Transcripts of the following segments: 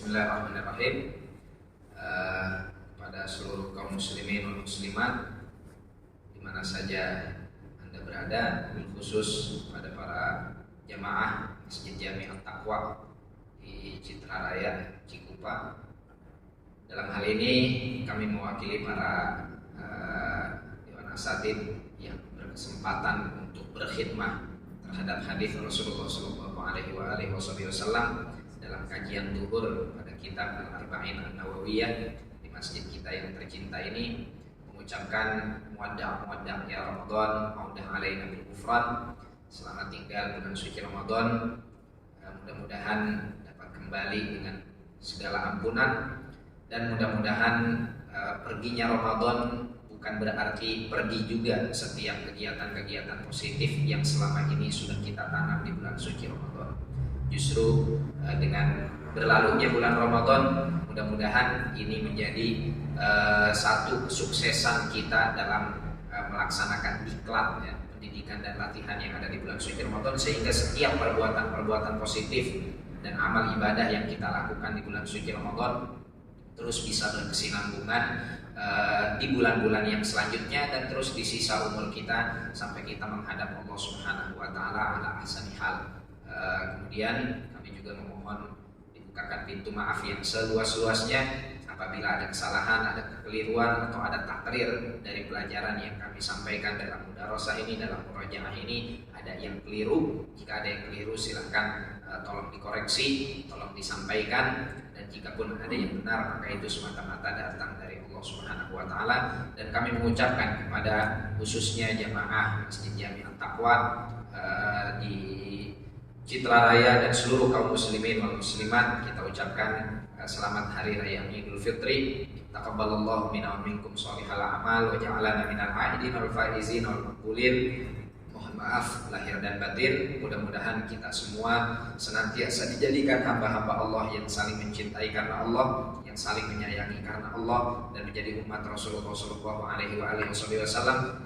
Bismillahirrahmanirrahim. Pada seluruh kaum muslimin dan muslimat di mana saja Anda berada, khusus pada para jamaah Masjid Jami At-Taqwa di Citra Raya Cikupa. Dalam hal ini kami mewakili para Dewan Asatidz yang berkesempatan untuk berkhidmah terhadap hadis Rasulullah SAW dalam kajian duhur pada kitab Al-Arba'in An-Nawawiyah di masjid kita yang tercinta ini, mengucapkan muwadda' ya Ramadan, maudah alaina bil ghufran. Selamat tinggal bulan suci Ramadan. Mudah-mudahan dapat kembali dengan segala ampunan, dan mudah-mudahan perginya Ramadan bukan berarti pergi juga setiap kegiatan-kegiatan positif yang selama ini sudah kita tanam di bulan suci Ramadan. Justru dengan berlalunya bulan Ramadan, mudah-mudahan ini menjadi satu kesuksesan kita dalam melaksanakan diklat ya, pendidikan dan latihan yang ada di bulan suci Ramadan, sehingga setiap perbuatan positif dan amal ibadah yang kita lakukan di bulan suci Ramadan terus bisa berkesinambungan di bulan-bulan yang selanjutnya, dan terus di sisa umur kita sampai kita menghadap Allah Subhanahu wa taala ala ahsani hal. Kemudian kami juga memohon dibukakan pintu maaf yang seluas-luasnya apabila ada kesalahan, ada kekeliruan, atau ada takrir dari pelajaran yang kami sampaikan dalam mudarasah ini, dalam murojaah ini, ada yang keliru. Jika ada yang keliru silakan tolong dikoreksi, tolong disampaikan, dan jika pun ada yang benar maka itu semata-mata datang dari Allah Subhanahu wa taala. Dan kami mengucapkan kepada khususnya jamaah Masjid Jami At-Taqwa di Citra Raya dan seluruh kaum muslimin wal muslimat, kita ucapkan selamat hari raya Idul Fitri. Taqabbalallahu minna wa minkum shalihal a'mal wa ja'alana minal aidin wal faizin wal maqbulin. Mohon maaf lahir dan batin. Mudah-mudahan kita semua senantiasa dijadikan hamba-hamba Allah yang saling mencintai karena Allah, yang saling menyayangi karena Allah, dan menjadi umat Rasulullah SAW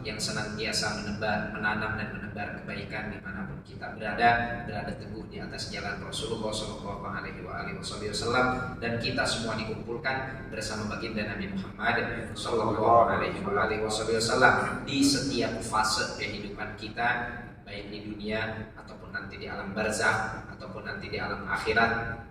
yang senantiasa menanam dan menebar kebaikan dimanapun kita berada teguh di atas jalan Rasulullah SAW, dan kita semua dikumpulkan bersama baginda Nabi Muhammad SAW di setiap fase kehidupan kita, baik di dunia ataupun nanti di alam barzakh ataupun nanti di alam akhirat.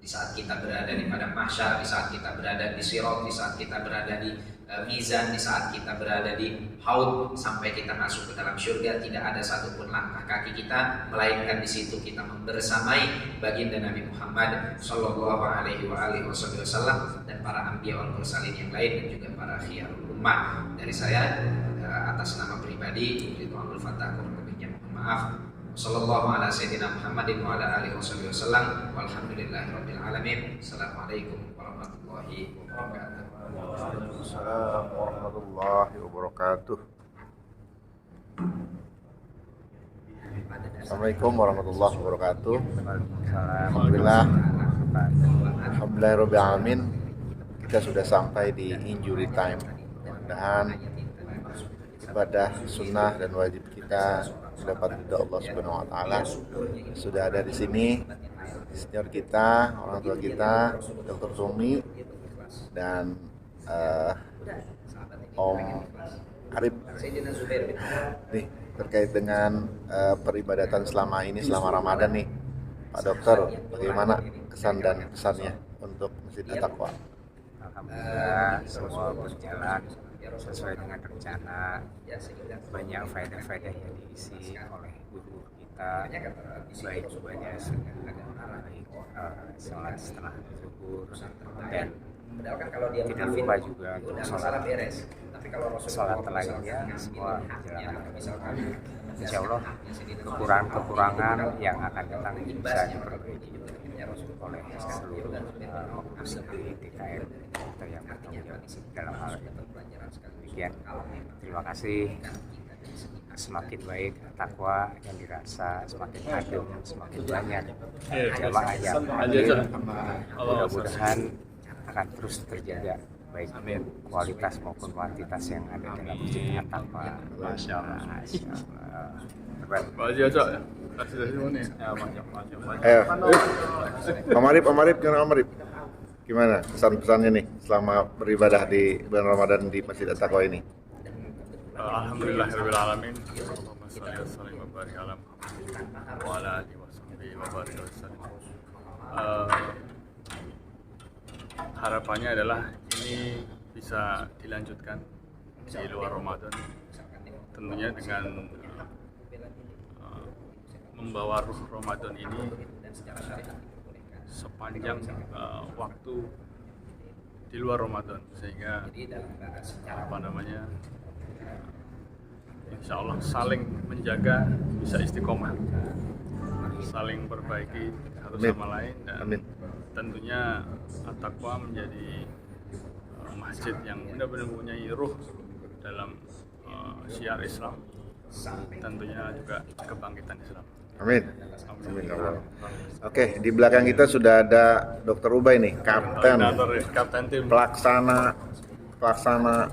Di saat kita berada di padang mahsyar, di saat kita berada di sirat, di saat kita berada di mizan, di saat kita berada di haud, sampai kita masuk ke dalam syurga, tidak ada satupun langkah kaki kita melainkan di situ kita membersamai baginda Nabi Muhammad sallallahu alaihi wasallam dan para anbiya wal mursalin yang lain, dan juga para khiyarul ummah. Dari saya atas nama pribadi itu Abdul Fattah, kurang lebihnya mohon maaf. Sallallahu ala sayyidina Muhammadin wa ala alihi wasallam walhamdulillahirabbil alamin. Assalamualaikum warahmatullahi wabarakatuh. Waalaikumsalam warahmatullahi wabarakatuh. Assalamualaikum warahmatullahi wabarakatuh. Alhamdulillahirabbil alamin. Kita sudah sampai di injury time. Mudah-mudahan ibadah sunnah dan wajib kita dapat ridha Allah Subhanahu wa taala. Sudah ada di sini senior kita, orang tua kita, Dr. Sumi dan Om Arif. Nih, terkait dengan peribadatan selama ini, selama Ramadan nih, Pak Dokter, bagaimana kesan dan pesannya untuk Masjid At-Taqwa? Alhamdulillah semua berjalan sesuai dengan rencana. Banyak faedah-faedah yang diisi oleh guru kita, baik ibadah sholat setelah zuhur, dan tidak lupa juga untuk sholat lainnya semua berjalan. Insya Allah kekurangan-kekurangan yang akan datang bisa diperbaiki oleh seluruh muslim di TKN atau yang bertanggung jawab dalam hal itu. Demikian, terima kasih. Semakin baik takwa yang dirasa, semakin adem, semakin banyak jamaah yang hadir. Mudah-mudahan akan terus terjaga baik kualitas maupun kuantitas yang ada dalam Masjid At-Taqwa. Masya Allah. Ayo, Pak Marif, jangan Pak Marif. Gimana pesan-pesannya nih selama beribadah di bulan Ramadan di Masjid At-Taqwa ini? Alhamdulillahirabbil alamin. Allahumma shalli wa sallim wa barik ala Muhammad wa ala alihi wa sahbihi wa barik wa sallim. Harapannya adalah ini bisa dilanjutkan di luar Ramadan, tentunya dengan membawa ruh Ramadan ini sepanjang waktu di luar Ramadan, sehingga insya Allah saling menjaga, bisa istiqomah, saling perbaiki satu sama lain, dan tentunya At-Taqwa menjadi masjid yang benar-benar mempunyai ruh dalam syiar Islam, tentunya juga kebangkitan Islam. Amin. Amin. Oke, di belakang kita sudah ada Dr. Ubay nih, kapten tim, pelaksana, pelaksana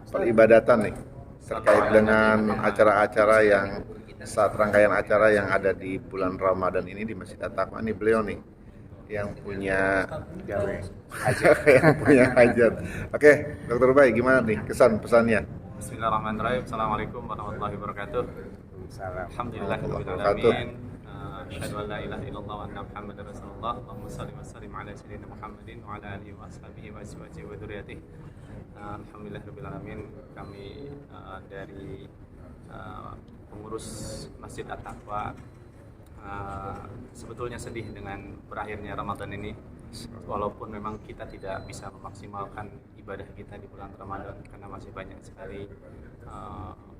peribadatan nih, terkait dengan acara-acara yang rangkaian acara yang ada di bulan Ramadan ini di Masjid At-Taqwa. Ini beliau nih yang punya hajat. Oke, Dr. Ubay, gimana nih kesan pesannya? Bismillahirrahmanirrahim. Assalamualaikum warahmatullahi wabarakatuh. Alhamdulillahirabbil alamin. Asyhadu an la ilaha illallah wa anna Muhammadar Rasulullah. Allahumma shalli wa sallim ala sayyidina Muhammadin wa ala alihi wa ashabihi wa azwajihi wa dzurriyyatihi. Alhamdulillahirabbil alamin. Kami dari pengurus Masjid At-Taqwa sebetulnya sedih dengan berakhirnya Ramadan ini, walaupun memang kita tidak bisa memaksimalkan ibadah kita di bulan Ramadan karena masih banyak sekali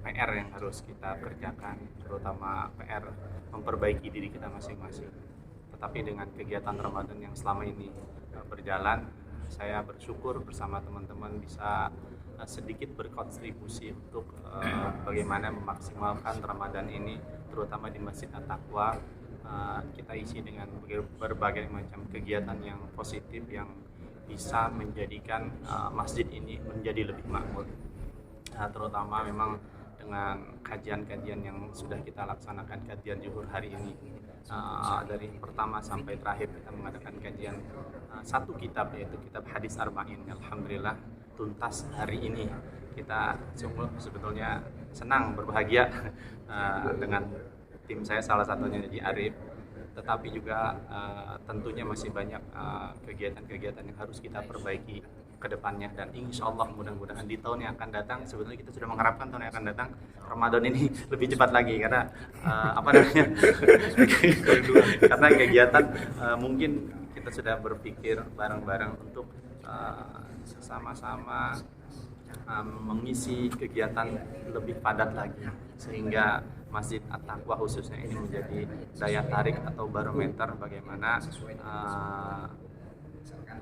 PR yang harus kita kerjakan, terutama PR memperbaiki diri kita masing-masing. Tetapi dengan kegiatan Ramadan yang selama ini berjalan, saya bersyukur bersama teman-teman bisa sedikit berkontribusi untuk bagaimana memaksimalkan Ramadan ini, terutama di Masjid At-Taqwa. Kita isi dengan berbagai macam kegiatan yang positif yang bisa menjadikan masjid ini menjadi lebih makmur, terutama memang dengan kajian-kajian yang sudah kita laksanakan, kajian zuhur hari ini, dari pertama sampai terakhir kita mengadakan kajian satu kitab, yaitu kitab Hadis Arba'in. Alhamdulillah tuntas hari ini. Kita sungguh sebetulnya senang, berbahagia dengan tim saya, salah satunya Haji Arif, tetapi juga tentunya masih banyak kegiatan-kegiatan yang harus kita perbaiki ke depannya, dan insya Allah mudah-mudahan di tahun yang akan datang, sebetulnya kita sudah mengharapkan tahun yang akan datang Ramadan ini lebih cepat lagi, karena karena kegiatan mungkin kita sudah berpikir bareng-bareng untuk sama-sama mengisi kegiatan lebih padat lagi, sehingga Masjid At-Taqwa khususnya ini menjadi daya tarik atau barometer bagaimana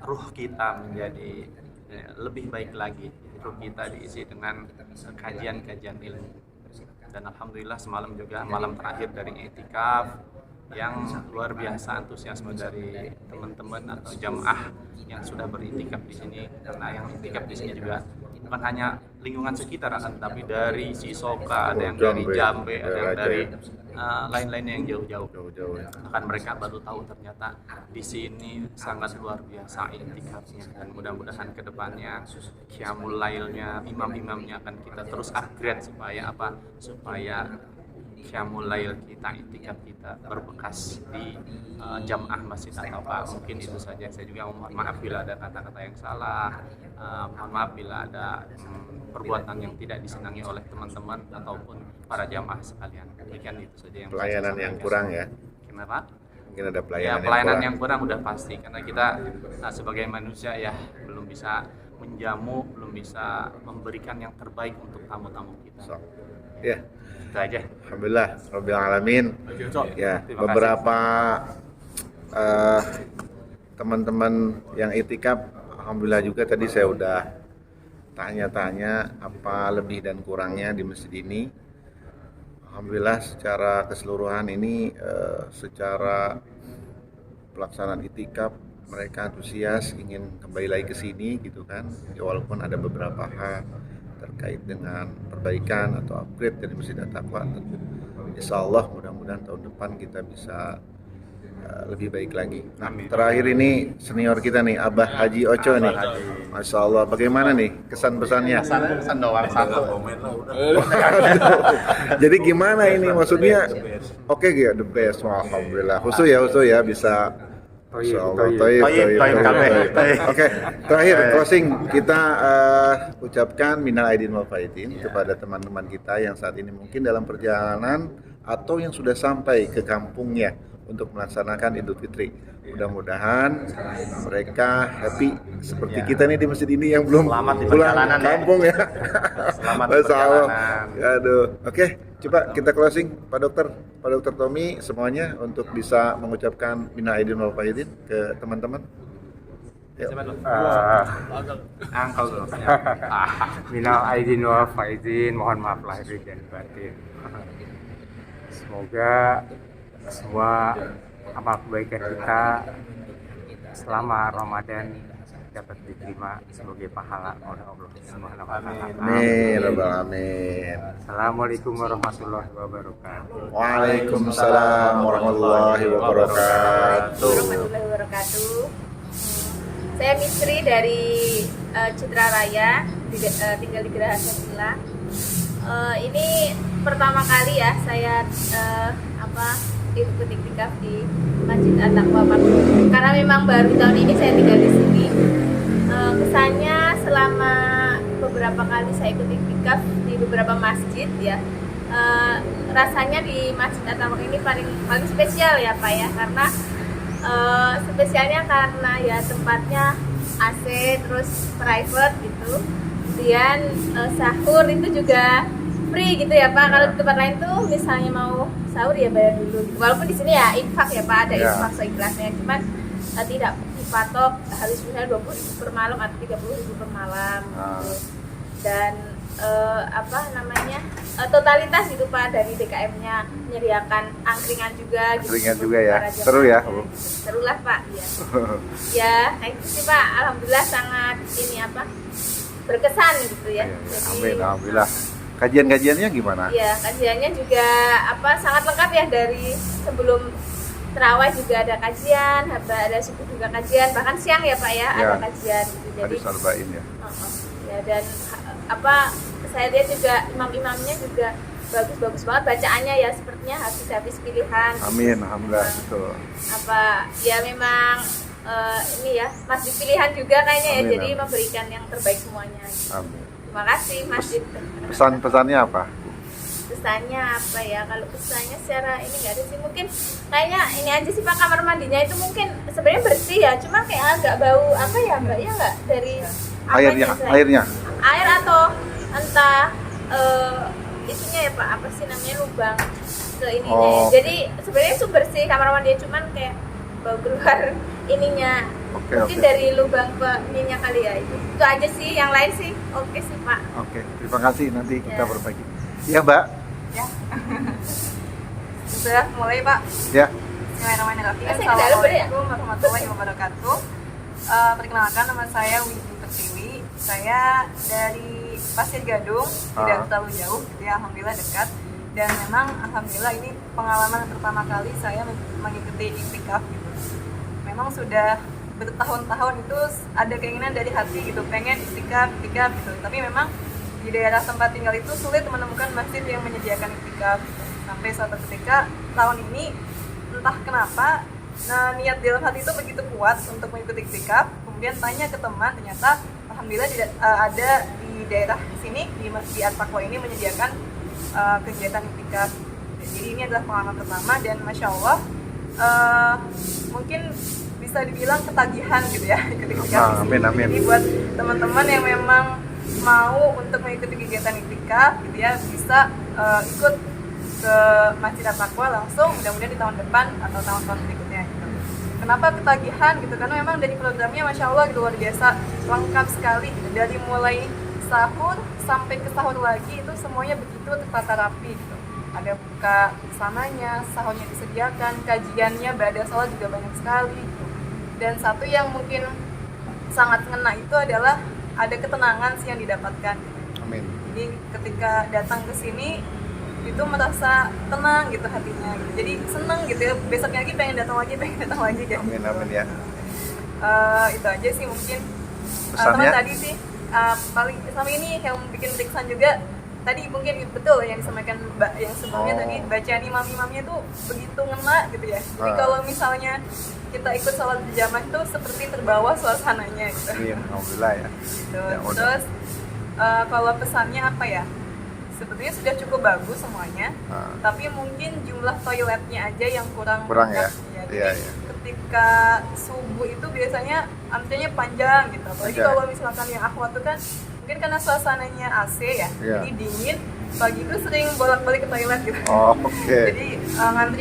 ruh kita menjadi lebih baik lagi. Ruh kita diisi dengan kajian-kajian ilmu. Dan alhamdulillah semalam juga malam terakhir dari i'tikaf yang luar biasa antusiasme dari teman-teman atau jamaah yang sudah beriktikaf di sini, karena yang iktikaf di sini juga bukan hanya lingkungan sekitar, tapi dari Sisoka, ada yang dari Jambe, ada yang dari lain-lainnya yang jauh-jauh. Bahkan mereka baru tahu ternyata di sini sangat luar biasa iktikafnya, dan mudah-mudahan kedepannya qiyamul lailnya, imam-imamnya akan kita terus upgrade supaya qiyamul lail kita, iktikaf kita berbekas di jamaah Masjid At-Taqwa. Mungkin itu saja. Saya juga mohon maaf bila ada kata-kata yang salah, mohon maaf bila ada perbuatan yang tidak disenangi oleh teman-teman ataupun para jamaah sekalian. Demikian itu saja yang pelayanan yang kurang ya. Kenapa? Mungkin ada pelayanan yang kurang udah pasti, karena kita sebagai manusia ya belum bisa menjamu, belum bisa memberikan yang terbaik untuk tamu-tamu kita. Ya. Itu aja. Alhamdulillah rabbil alamin. Ya, beberapa teman-teman yang itikaf, alhamdulillah juga tadi saya udah tanya-tanya apa lebih dan kurangnya di masjid ini. Alhamdulillah secara keseluruhan ini secara pelaksanaan itikaf mereka antusias ingin kembali lagi ke sini gitu kan. Ya, walaupun ada beberapa hal terkait dengan perbaikan atau upgrade dari Masjid At-Taqwa, insya Allah mudah-mudahan tahun depan kita bisa lebih baik lagi. Nah, Amin. terakhir ini senior kita nih, Abah Haji Oco nih. Masya Allah, bagaimana nih kesan pesannya? Pesan doang satu. Jadi gimana ini maksudnya? Oke ya, the best. Wah, alhamdulillah. Khusus ya bisa. Masya Allah. Oke, terakhir closing kita ucapkan minal aidin wal faizin kepada teman-teman kita yang saat ini mungkin dalam perjalanan atau yang sudah sampai ke kampungnya untuk melaksanakan Idul Fitri. Mudah-mudahan mereka happy seperti kita nih di masjid ini yang belum Selamat di pulang perjalanan ya. kampung ya. Selamat di Masya Allah. perjalanan. Aduh. Oke, coba kita closing Pak Dokter Tommy semuanya untuk bisa mengucapkan minal aidin wal faizin ke teman-teman. Yuk. Angkal dulu. Minal aidin wal faizin, mohon maaf lahir dan batin. Semoga semua amal kebaikan kita selama Ramadan dapat diterima sebagai pahala oleh Allah Subhanahu wa taala. Amin, rabbal alamin. Assalamualaikum warahmatullahi wabarakatuh. Waalaikumsalam warahmatullahi wabarakatuh. Warahmatullahi wabarakatuh. Saya Misri dari Citra Raya, tinggal di Geraha Sabila. Ini pertama kali ya saya ikut iktikaf di Masjid At-Taqwa Pakun. Karena memang baru tahun ini saya tinggal di sini. Kesannya selama beberapa kali saya ikut iktikaf di beberapa masjid ya. Rasanya di Masjid At-Taqwa ini paling spesial ya Pak ya, karena spesialnya karena ya tempatnya AC terus private gitu. Kemudian sahur itu juga free gitu ya Pak. Kalau di tempat lain tuh misalnya mau sahur ya bayar dulu gitu. Walaupun di sini ya infak ya Pak, ada infak seikhlasnya, cuman tidak dipatok harus misalnya 20.000 per malam atau 30.000 per malam gitu. Dan totalitas gitu Pak, dari DKM-nya menyediakan angkringan juga gitu. Angkringan juga ya. Seru ya. Seru lah Pak ya. Ya, itu sih Pak, alhamdulillah sangat berkesan gitu ya. Jadi, Amin, alhamdulillah. Kajian-kajiannya gimana? ya, kajiannya juga sangat lengkap ya, dari sebelum terawih juga ada kajian, ada subuh juga kajian, bahkan siang ya Pak ya, ada kajian gitu. Jadi Hadis arba'in ya. ya, dan saya lihat juga imam-imamnya juga bagus-bagus banget bacaannya ya, sepertinya habis pilihan. Amin, alhamdulillah betul. Ya memang ini ya masjid pilihan juga kayaknya ya, Amin, jadi amin. memberikan yang terbaik semuanya. Amin. Terima kasih masjid. Pesan-pesannya apa? Pesannya apa ya? Kalau pesannya secara ini nggak ada sih, mungkin kayaknya ini aja sih Pak, kamar mandinya itu mungkin sebenarnya bersih ya, cuma kayak agak bau ya Mbak ya, nggak dari Airnya. air atau entah itunya ya Pak, apa sih namanya, lubang ke ininya ya. Jadi sebenarnya itu bersih kamar mandinya, cuman kayak bau keluar ininya. Mungkin dari lubang ininya kali ya. Itu aja sih, yang lain sih oke sih Pak. Oke, terima kasih, nanti kita berbagi. Ya Mbak. Ya. Sudah mulai Pak. Ya. Bismillahirrahmanirrahim. Saya ke dalam boleh ya? Assalamualaikum warahmatullahi wabarakatuh. Perkenalkan, nama saya Widi Pertiwi. Saya dari Pasir Gadung, tidak terlalu jauh gitu ya, alhamdulillah dekat. Dan memang alhamdulillah ini pengalaman pertama kali saya mengikuti iktikaf gitu. Memang sudah bertahun-tahun itu ada keinginan dari hati gitu, pengen iktikaf gitu. Tapi memang di daerah tempat tinggal itu sulit menemukan masjid yang menyediakan iktikaf. Sampai suatu ketika tahun ini entah kenapa niat dalam hati itu begitu kuat untuk mengikuti iktikaf. Kemudian tanya ke teman, ternyata alhamdulillah tidak ada di daerah sini di At-Taqwa ini menyediakan kegiatan iktikaf. Jadi ini adalah pengalaman pertama, dan masya Allah mungkin bisa dibilang ketagihan gitu ya ikut iktikaf. Amin. Jadi buat teman-teman yang memang mau untuk mengikuti kegiatan iktikaf gitu ya, bisa ikut ke Masjid At-Taqwa langsung, mudah-mudahan di tahun depan atau tahun-tahun berikutnya gitu. Kenapa ketagihan gitu? Karena memang dari programnya masya Allah gitu, luar biasa lengkap sekali gitu. Dari mulai sahur sampai ke sahur lagi itu semuanya begitu tertata rapi gitu. Ada buka sananya, sahurnya disediakan, kajiannya, ibadah sholat juga banyak sekali gitu. Dan satu yang mungkin sangat ngena itu adalah ada ketenangan sih yang didapatkan. Amin. Jadi ketika datang ke sini itu merasa tenang gitu hatinya gitu. Jadi seneng gitu ya, besoknya lagi pengen datang lagi gitu. Amin ya. Itu aja sih mungkin. Pesannya? Sama tadi sih paling sama ini yang bikin berkesan juga tadi mungkin betul yang disampaikan Mbak yang sebelumnya tadi, bacaan imam-imamnya tuh begitu ngena gitu ya. Jadi kalau misalnya kita ikut sholat berjamaah itu seperti terbawa suasananya gitu. Iya, alhamdulillah ya. Gitu. Ya, udah. Terus kalau pesannya apa ya? Sebetulnya sudah cukup bagus semuanya, tapi mungkin jumlah toiletnya aja yang kurang ya. Jadi Iya. ketika subuh itu biasanya antrinya panjang gitu. Apalagi Panjang. kalau misalkan yang akhwat tuh kan mungkin karena suasananya AC ya, Iya. jadi dingin. Pagi itu sering bolak-balik ke toilet gitu. Oh, oke. Jadi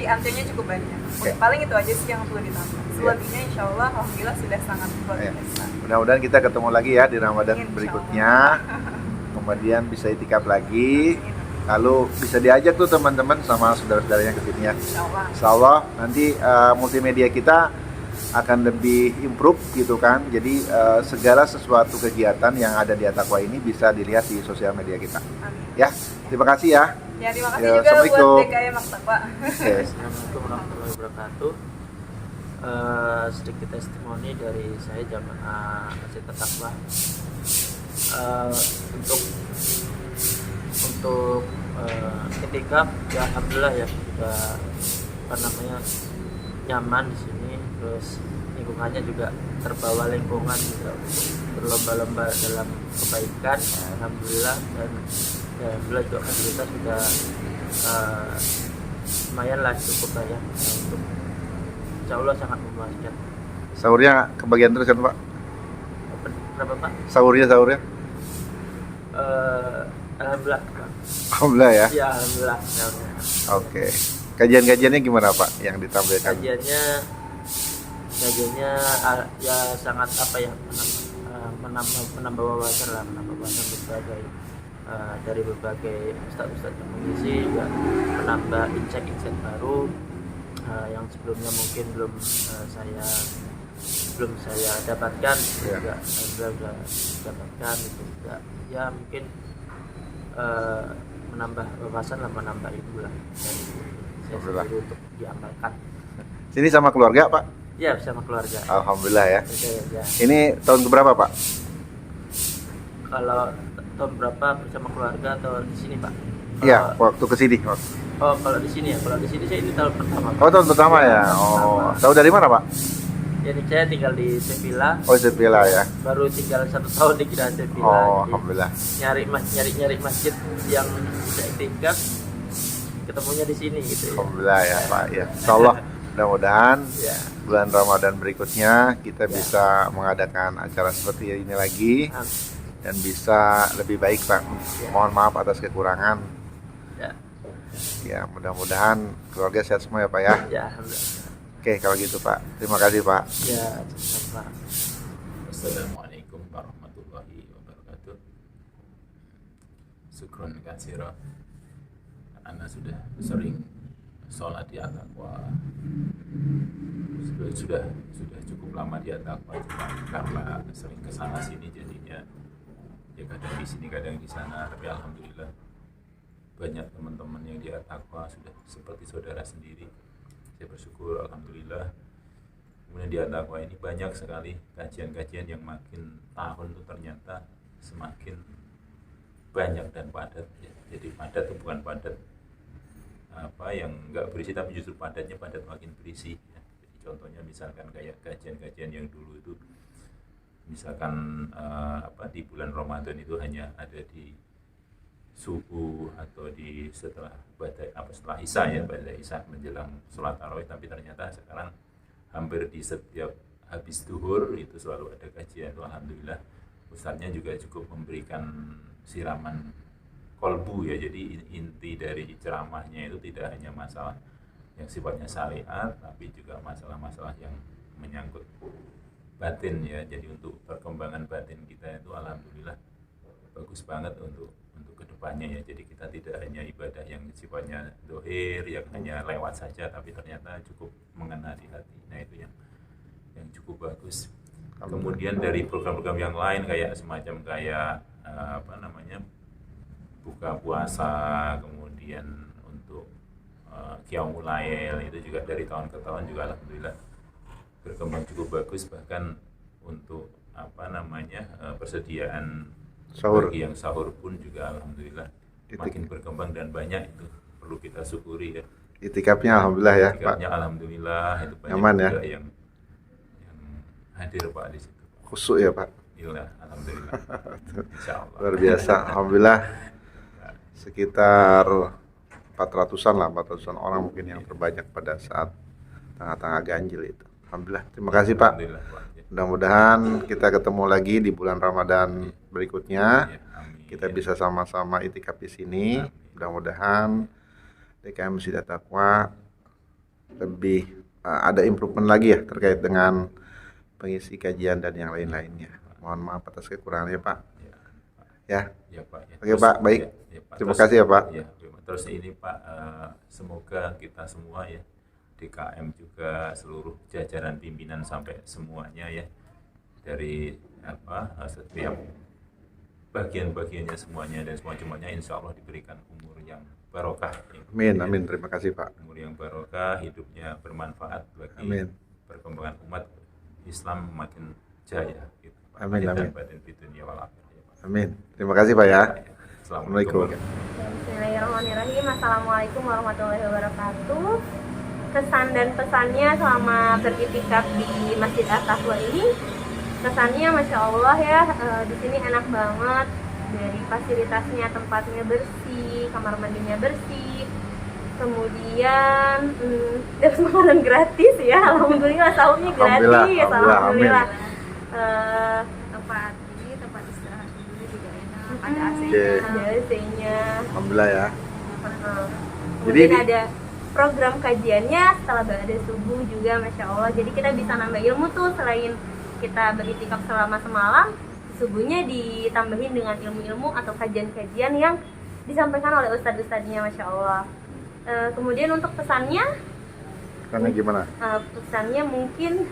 antrinya cukup banyak. Oke. Paling itu aja sih yang perlu ditambah. Selebihnya insya Allah alhamdulillah sudah sangat luar Iya. biasa. Mudah-mudahan kita ketemu lagi ya di Ramadan Insya berikutnya. Kemudian bisa itikaf lagi. Lalu bisa diajak tuh teman-teman sama saudara-saudaranya ke sini ya. Insya Allah. Insya Allah nanti multimedia kita akan lebih improve gitu kan. Jadi segala sesuatu kegiatan yang ada di At-Taqwa ini bisa dilihat di sosial media kita. Amin. Ya, terima kasih ya. Ya terima kasih Ya, juga Assalamualaikum. buat DKM At-Taqwa. Oke. Assalamualaikum warahmatullahi wabarakatuh. Sedikit testimoni dari saya jamaah Masjid At-Taqwa. Untuk itikaf ya alhamdulillah ya sudah nyaman di sini, terus lingkungannya juga terbawa lingkungan juga berlomba-lomba dalam kebaikan alhamdulillah, dan ya, alhamdulillah juga kita sudah lumayan lah cukup lah ya untuk insya Allah sangat memuaskan. Sahurnya kebagian terus kan Pak? Berapa Pak? Sahurnya. Alhamdulillah Pak. Alhamdulillah ya. Ya alhamdulillah. Oke. Kajian-kajiannya gimana Pak yang ditampilkan? Kajiannya ya sangat apa ya, menambah wawasan berbagai dari berbagai ustadz yang mengisi, juga menambah insight baru yang sebelumnya mungkin belum saya dapatkan, juga alhamdulillah sudah dapatkan itu juga ya mungkin menambah wawasan lah, menambah ilmu lah dari saya sendiri untuk diamalkan. Sini sama keluarga Pak? Ya bersama keluarga. Alhamdulillah ya. Ya. Ini tahun keberapa Pak? Kalau tahun berapa bersama keluarga atau di sini Pak? Iya, waktu kesini. Oh kalau di sini ya, kalau di sini saya ini tahun pertama Pak. Oh tahun pertama ya. Oh, tahu dari mana Pak? Jadi saya tinggal di Sevilla. Oh Sevilla ya. Baru tinggal 1 tahun di Sevilla. Oh Jadi, alhamdulillah. nyari masjid yang bisa itikaf, ketemunya di sini gitu ya. Alhamdulillah ya Pak ya. Insyaallah mudah-mudahan Ya. bulan Ramadan berikutnya kita bisa mengadakan acara seperti ini lagi dan bisa lebih baik Pak. Mohon maaf atas kekurangan. Ya. Ya mudah-mudahan keluarga sehat semua ya Pak ya. Ya alhamdulillah. Oke kalau gitu Pak. Terima kasih Pak. Ya, sama. Assalamualaikum warahmatullahi wabarakatuh. Syukron katsira. Anda sudah sering sholat di At-Taqwa. Sudah cukup lama di At-Taqwa, cuma karena sering kesana sini jadinya ya kadang di sini kadang di sana, tapi alhamdulillah banyak teman-teman yang di At-Taqwa sudah seperti saudara sendiri. Saya bersyukur alhamdulillah. Kemudian di At-Taqwa ini banyak sekali kajian-kajian yang makin tahun itu ternyata semakin banyak dan padat ya. Jadi padat itu bukan padat apa yang enggak berisi, tapi justru padatnya padat makin berisi ya. Jadi contohnya misalkan kayak kajian-kajian yang dulu itu misalkan di bulan Ramadan itu hanya ada di subuh atau di setelah Isya ya, pada Isya menjelang sholat tarawih, tapi ternyata sekarang hampir di setiap habis duhur itu selalu ada kajian. Alhamdulillah ustadznya juga cukup memberikan siraman kolbu ya, jadi inti dari ceramahnya itu tidak hanya masalah yang sifatnya syariat, tapi juga masalah-masalah yang menyangkut batin ya. Jadi untuk perkembangan batin kita itu alhamdulillah bagus banget untuk kedepannya ya. Jadi kita tidak hanya ibadah yang sifatnya dohir yang hanya lewat saja, tapi ternyata cukup mengena di hati. Nah itu yang cukup bagus. Kemudian dari program-program yang lain kayak semacam kayak buka puasa, kemudian Qiyamul Lail itu juga dari tahun ke tahun juga alhamdulillah berkembang cukup bagus, bahkan untuk persediaan Sahur. bagi yang sahur pun juga alhamdulillah makin berkembang dan banyak, itu perlu kita syukuri ya. Itikafnya alhamdulillah ya, Pak. Itikafnya alhamdulillah itu banyak Nyaman ya? juga yang hadir Pak di situ. Khusyuk ya, Pak. Iya, alhamdulillah. Insyaallah. Luar biasa, alhamdulillah. Sekitar 400-an orang mungkin yang terbanyak pada saat tengah-tengah ganjil itu. Alhamdulillah. Terima kasih Pak. Alhamdulillah, Pak. Mudah-mudahan kita ketemu lagi di bulan Ramadan berikutnya. Ya, amin. Kita bisa sama-sama itikaf di sini. Mudah-mudahan DKM Masjid At-Taqwa lebih ada improvement lagi ya terkait dengan pengisi kajian dan yang lain-lainnya. Mohon maaf atas kekurangannya Pak. Ya. Ya Pak. Ya. Oke Pak, baik. Ya, Pak. Terima kasih ya Pak. Ya, terus ini Pak, semoga kita semua ya, DKM juga seluruh jajaran pimpinan sampai semuanya ya, dari setiap bagian-bagiannya semuanya dan semua jemaahnya insya Allah diberikan umur yang barokah. Amin, amin. Terima kasih Pak. Umur yang barokah, hidupnya bermanfaat bagi Amin. perkembangan umat Islam makin jaya. Gitu, Pak. Amin, amin. Batin di dunia wal akhirah, ya, Pak. Amin. Terima kasih Pak ya. Assalamualaikum. Bismillahirrahmanirrahim. Assalamualaikum warahmatullahi wabarakatuh. Kesan dan pesannya selama beriktikaf di Masjid At-Taqwa ini, kesannya masya Allah ya, di sini enak banget. Dari fasilitasnya, tempatnya bersih, kamar mandinya bersih, kemudian dapat makanan gratis ya, alhamdulillah, sahurnya gratis, alhamdulillah. Tempat istirahat dulu juga enak, ada AC-nya, ada AC-nya, Alhamdulillah ya. kemudian ada program kajiannya setelah ba'da subuh juga masya Allah, jadi kita bisa nambah ilmu tuh, selain kita beriktikaf selama semalam, subuhnya ditambahin dengan ilmu-ilmu atau kajian-kajian yang disampaikan oleh ustadz-ustadznya masya Allah. Kemudian untuk pesannya, Karena gimana? Pesannya mungkin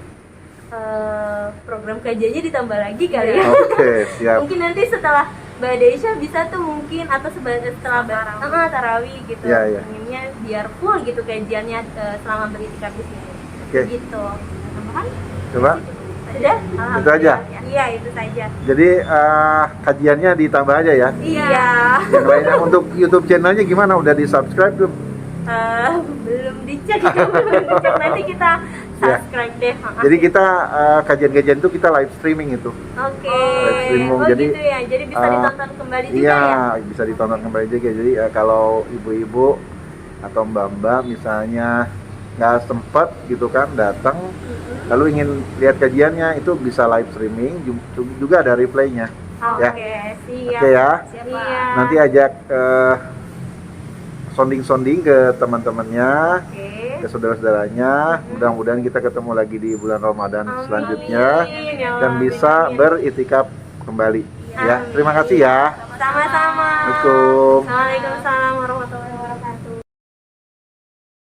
program kajiannya ditambah lagi kali ya. Oke, siap. Mungkin nanti setelah Ba'da Isya bisa tuh mungkin, atau setelah tarawih gitu. Ya, ya. Inginnya biar full gitu kajiannya selama beriktikaf di sini. Oke. Gitu. Tambahan? Coba. Udah? Itu aja? Iya, itu saja. Jadi kajiannya ditambah aja ya. Iya. Yang lainnya untuk YouTube channelnya gimana? Udah di subscribe belum? Belum dicek, nanti kita subscribe deh. Jadi kita kajian-kajian itu kita live streaming itu. Oke. Live streaming. Oh Jadi, gitu ya. Jadi bisa ditonton kembali juga iya, ya. bisa ditonton kembali juga. Jadi kalau ibu-ibu atau mbak-mbak misalnya nggak sempat gitu kan datang, lalu ingin lihat kajiannya, itu bisa live streaming, juga ada replaynya. Ya. Oke, siap. Oke ya. Siap. Nanti ajak sounding ke teman-temannya, ke saudara-saudaranya. Mudah-mudahan kita ketemu lagi di bulan Ramadan selanjutnya dan bisa beritikaf kembali. Ya, terima kasih ya. Sama-sama. Assalamualaikum. Waalaikumsalam warahmatullahi wabarakatuh.